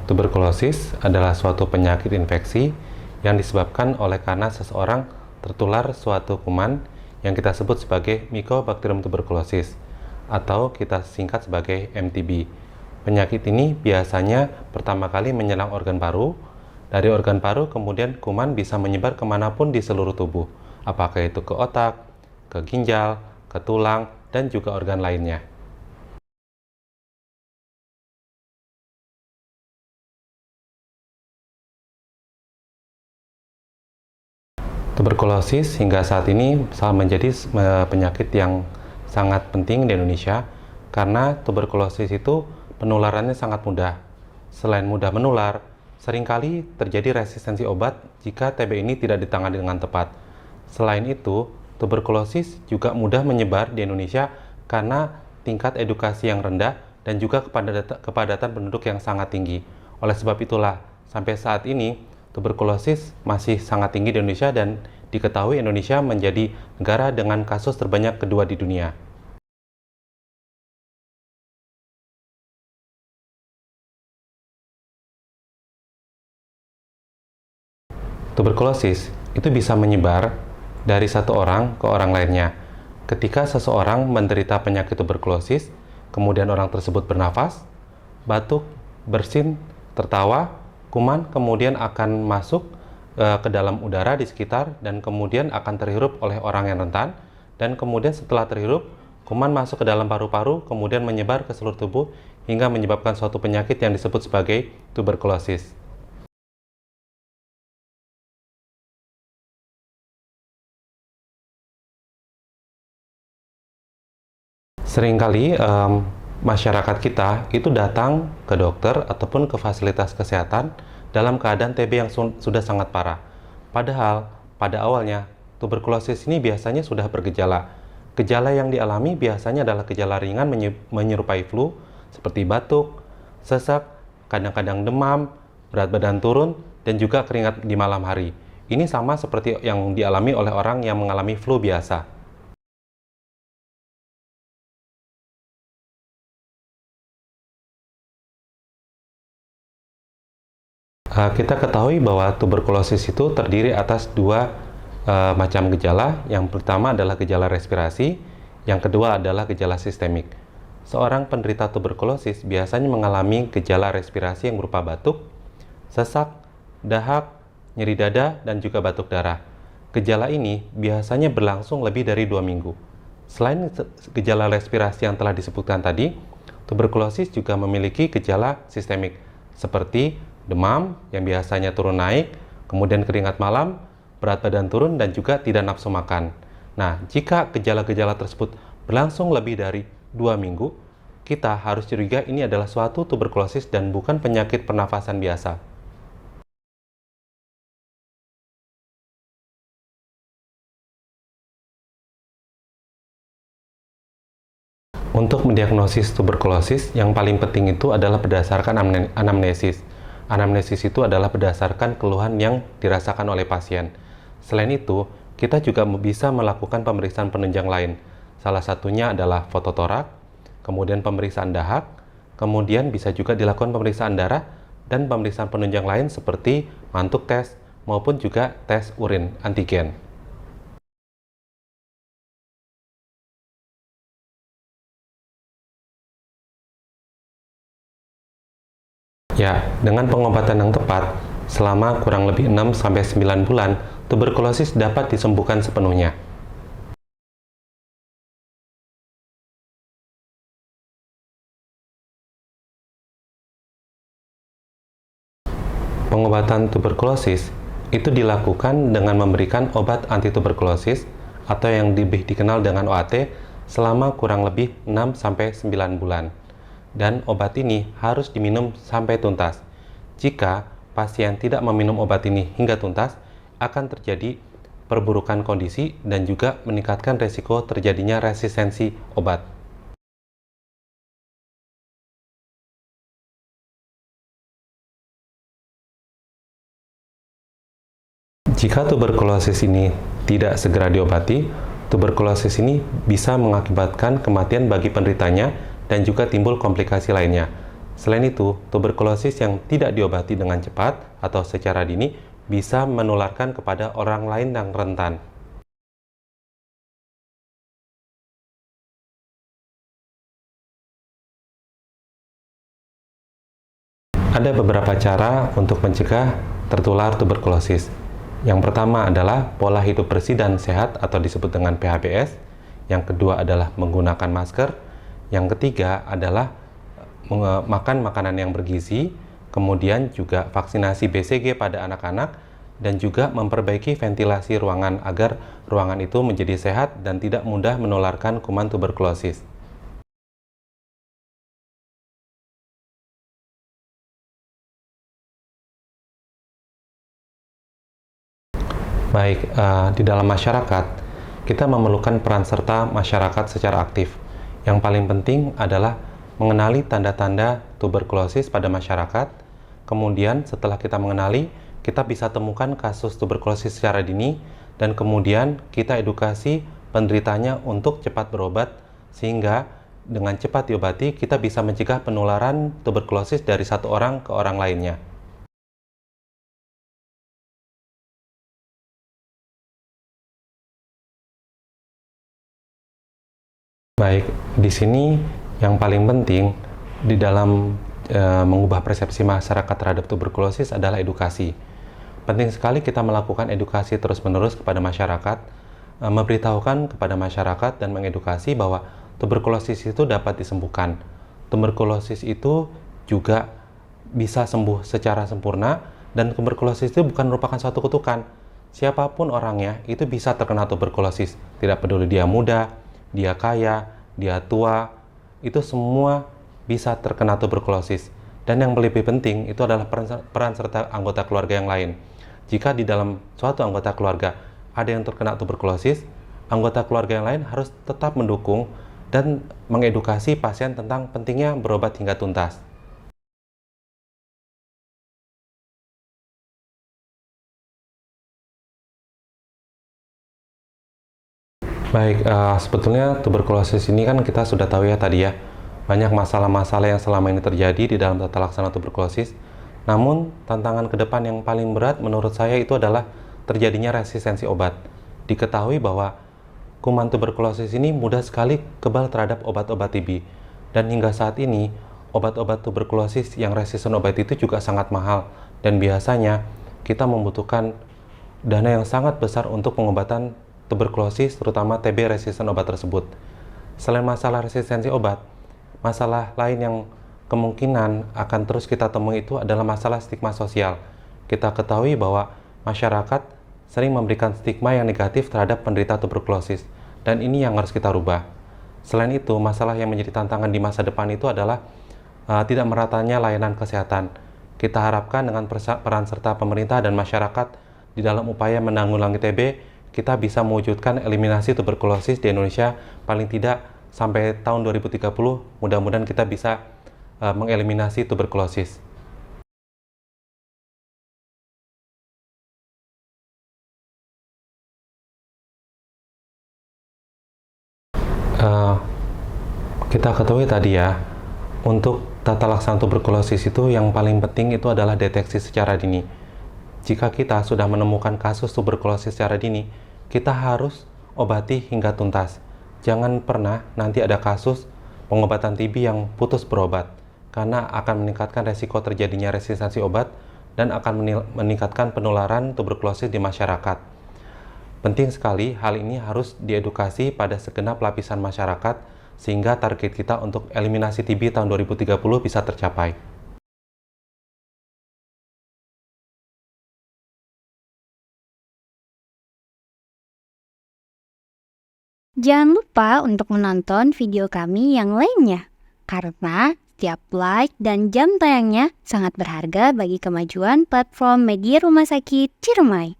Tuberkulosis adalah suatu penyakit infeksi yang disebabkan oleh karena seseorang tertular suatu kuman yang kita sebut sebagai Mycobacterium tuberculosis atau kita singkat sebagai MTB. Penyakit ini biasanya pertama kali menyerang organ paru. Dari organ paru kemudian kuman bisa menyebar kemanapun di seluruh tubuh, apakah itu ke otak, ke ginjal, ke tulang, dan juga organ lainnya. Tuberkulosis hingga saat ini menjadi penyakit yang sangat penting di Indonesia karena tuberkulosis itu penularannya sangat mudah. Selain mudah menular, seringkali terjadi resistensi obat jika TB ini tidak ditangani dengan tepat. Selain itu, tuberkulosis juga mudah menyebar di Indonesia karena tingkat edukasi yang rendah dan juga kepadatan penduduk yang sangat tinggi. Oleh sebab itulah, sampai saat ini tuberkulosis masih sangat tinggi di Indonesia dan diketahui Indonesia menjadi negara dengan kasus terbanyak kedua di dunia. Tuberkulosis itu bisa menyebar dari satu orang ke orang lainnya. Ketika seseorang menderita penyakit tuberkulosis, kemudian orang tersebut bernafas, batuk, bersin, tertawa, kuman kemudian akan masuk ke dalam udara di sekitar dan kemudian akan terhirup oleh orang yang rentan, dan kemudian setelah terhirup, kuman masuk ke dalam paru-paru kemudian menyebar ke seluruh tubuh hingga menyebabkan suatu penyakit yang disebut sebagai tuberkulosis. Seringkali masyarakat kita itu datang ke dokter ataupun ke fasilitas kesehatan dalam keadaan TB yang sudah sangat parah. Padahal pada awalnya tuberkulosis ini biasanya sudah bergejala. Gejala yang dialami biasanya adalah gejala ringan menyerupai flu seperti batuk, sesak, kadang-kadang demam, berat badan turun, dan juga keringat di malam hari. Ini sama seperti yang dialami oleh orang yang mengalami flu biasa. Kita ketahui bahwa tuberkulosis itu terdiri atas dua macam gejala. Yang pertama adalah gejala respirasi, yang kedua adalah gejala sistemik. Seorang penderita tuberkulosis biasanya mengalami gejala respirasi yang berupa batuk, sesak, dahak, nyeri dada, dan juga batuk darah. Gejala ini biasanya berlangsung lebih dari 2 minggu. Selain gejala respirasi yang telah disebutkan tadi, tuberkulosis juga memiliki gejala sistemik seperti demam yang biasanya turun naik, kemudian keringat malam, berat badan turun, dan juga tidak nafsu makan. Nah, jika gejala-gejala tersebut berlangsung lebih dari 2 minggu, kita harus curiga ini adalah suatu tuberkulosis dan bukan penyakit pernafasan biasa. Untuk mendiagnosis tuberkulosis, yang paling penting itu adalah berdasarkan anamnesis. Anamnesis itu adalah berdasarkan keluhan yang dirasakan oleh pasien. Selain itu, kita juga bisa melakukan pemeriksaan penunjang lain. Salah satunya adalah fototorak, kemudian pemeriksaan dahak, kemudian bisa juga dilakukan pemeriksaan darah, dan pemeriksaan penunjang lain seperti mantuk tes maupun juga tes urin antigen. Ya, dengan pengobatan yang tepat, selama kurang lebih 6-9 bulan, tuberkulosis dapat disembuhkan sepenuhnya. Pengobatan tuberkulosis itu dilakukan dengan memberikan obat antituberkulosis atau yang lebih dikenal dengan OAT selama kurang lebih 6-9 bulan. Dan obat ini harus diminum sampai tuntas. Jika pasien tidak meminum obat ini hingga tuntas, akan terjadi perburukan kondisi dan juga meningkatkan resiko terjadinya resistensi obat. Jika tuberkulosis ini tidak segera diobati, tuberkulosis ini bisa mengakibatkan kematian bagi penderitanya dan juga timbul komplikasi lainnya. Selain itu, tuberkulosis yang tidak diobati dengan cepat atau secara dini bisa menularkan kepada orang lain yang rentan. Ada beberapa cara untuk mencegah tertular tuberkulosis. Yang pertama adalah pola hidup bersih dan sehat atau disebut dengan PHBS. Yang kedua adalah menggunakan masker. Yang ketiga adalah makan makanan yang bergizi. Kemudian juga vaksinasi BCG pada anak-anak dan juga memperbaiki ventilasi ruangan agar ruangan itu menjadi sehat dan tidak mudah menularkan kuman tuberkulosis. Baik, di dalam masyarakat, kita memerlukan peran serta masyarakat secara aktif. Yang paling penting adalah mengenali tanda-tanda tuberkulosis pada masyarakat. Kemudian setelah kita mengenali, kita bisa temukan kasus tuberkulosis secara dini, dan kemudian kita edukasi penderitanya untuk cepat berobat, sehingga dengan cepat diobati, kita bisa mencegah penularan tuberkulosis dari satu orang ke orang lainnya. Baik, di sini yang paling penting di dalam mengubah persepsi masyarakat terhadap tuberkulosis adalah edukasi. Penting sekali kita melakukan edukasi terus-menerus kepada masyarakat, memberitahukan kepada masyarakat dan mengedukasi bahwa tuberkulosis itu dapat disembuhkan. Tuberkulosis itu juga bisa sembuh secara sempurna, dan tuberkulosis itu bukan merupakan suatu kutukan. Siapapun orangnya itu bisa terkena tuberkulosis, tidak peduli dia muda, dia kaya, dia tua, itu semua bisa terkena tuberkulosis. Dan yang lebih penting itu adalah peran serta anggota keluarga yang lain. Jika di dalam suatu anggota keluarga ada yang terkena tuberkulosis, anggota keluarga yang lain harus tetap mendukung dan mengedukasi pasien tentang pentingnya berobat hingga tuntas. Baik, sebetulnya tuberkulosis ini kan kita sudah tahu ya tadi ya, banyak masalah-masalah yang selama ini terjadi di dalam tata laksana tuberkulosis. Namun, tantangan ke depan yang paling berat menurut saya itu adalah terjadinya resistensi obat. Diketahui bahwa kuman tuberkulosis ini mudah sekali kebal terhadap obat-obat TB. Dan hingga saat ini, obat-obat tuberkulosis yang resisten obat itu juga sangat mahal. Dan biasanya, kita membutuhkan dana yang sangat besar untuk pengobatan tuberkulosis, terutama TB resisten obat tersebut. Selain masalah resistensi obat, masalah lain yang kemungkinan akan terus kita temui itu adalah masalah stigma sosial. Kita ketahui bahwa masyarakat sering memberikan stigma yang negatif terhadap penderita tuberkulosis, dan ini yang harus kita rubah. Selain itu, masalah yang menjadi tantangan di masa depan itu adalah tidak meratanya layanan kesehatan. Kita harapkan dengan peran serta pemerintah dan masyarakat di dalam upaya menanggulangi TB, kita bisa mewujudkan eliminasi tuberkulosis di Indonesia paling tidak sampai tahun 2030. Mudah-mudahan kita bisa mengeliminasi tuberkulosis. Kita ketahui tadi ya, untuk tata laksana tuberkulosis itu yang paling penting itu adalah deteksi secara dini. Jika kita sudah menemukan kasus tuberkulosis secara dini, kita harus obati hingga tuntas. Jangan pernah nanti ada kasus pengobatan TB yang putus berobat, karena akan meningkatkan resiko terjadinya resistensi obat dan akan meningkatkan penularan tuberkulosis di masyarakat. Penting sekali hal ini harus diedukasi pada segenap lapisan masyarakat sehingga target kita untuk eliminasi TB tahun 2030 bisa tercapai. Jangan lupa untuk menonton video kami yang lainnya, karena setiap like dan jam tayangnya sangat berharga bagi kemajuan platform media Rumah Sakit Ciremai.